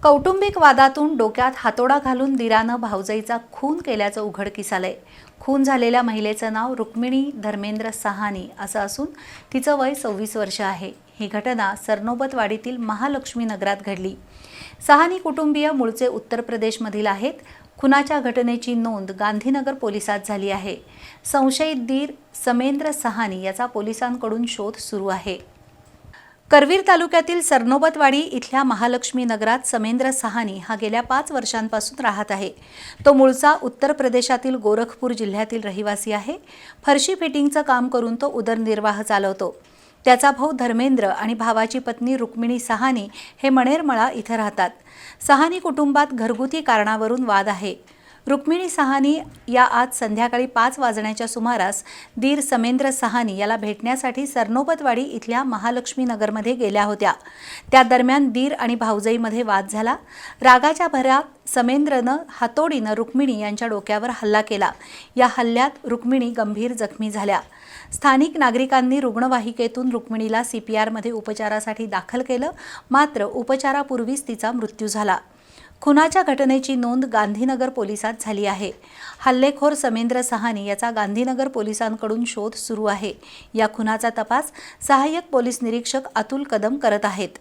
कौटुंबिक वादातून डोक्यात हातोडा घालून दीरानं भावजाईचा खून केल्याचं उघडकीस आलंय। खून झालेल्या महिलेचं नाव रुक्मिणी धर्मेंद्र सहानी असं असून तिचं वय 26 वर्ष आहे। ही घटना सरनोबतवाडीतील महालक्ष्मी नगरात घडली। सहानी कुटुंबीय मूळचे उत्तर प्रदेशमधील आहेत। खुनाच्या घटनेची नोंद गांधीनगर पोलिसात झाली आहे। संशयित दीर समेंद्र सहानी याचा पोलिसांकडून शोध सुरू आहे। करवीर तालुक्यातील सरनोबतवाडी इथल्या महालक्ष्मी नगरात समेंद्र सहानी हा गेल्या 5 वर्षांपासून राहत आहे। तो मूळचा उत्तर प्रदेशातील गोरखपूर जिल्ह्यातील रहिवासी आहे। फरशी फिटिंगचं काम करून तो उदरनिर्वाह चालवतो। त्याचा भाऊ धर्मेंद्र आणि भावाची पत्नी रुक्मिणी सहानी हे मणेरमळा इथं राहतात। सहानी कुटुंबात घरगुती कारणावरून वाद आहे। रुक्मिणी सहानी या आज संध्याकाळी 5 वाजण्याच्या सुमारास दीर समेंद्र सहानी याला भेटण्यासाठी सरनोबतवाडी इथल्या महालक्ष्मी नगरमध्ये गेल्या होत्या। त्या दरम्यान दीर आणि भाऊजाईमध्ये वाद झाला। रागाच्या भरात समेंद्रनं हातोडीनं रुक्मिणी यांच्या डोक्यावर हल्ला केला। या हल्ल्यात रुक्मिणी गंभीर जखमी झाल्या। स्थानिक नागरिकांनी रुग्णवाहिकेतून रुक्मिणीला CPR मध्ये उपचारासाठी दाखल केलं, मात्र उपचारापूर्वीच तिचा मृत्यू झाला। खुनाच्या घटनेची नोंद गांधीनगर पोलिसात झाली आहे। हल्लेखोर समेंद्र सहानी याचा गांधीनगर पोलिसांकडून शोध सुरू आहे। या खुनाचा तपास सहाय्यक पोलीस निरीक्षक अतुल कदम करत आहेत।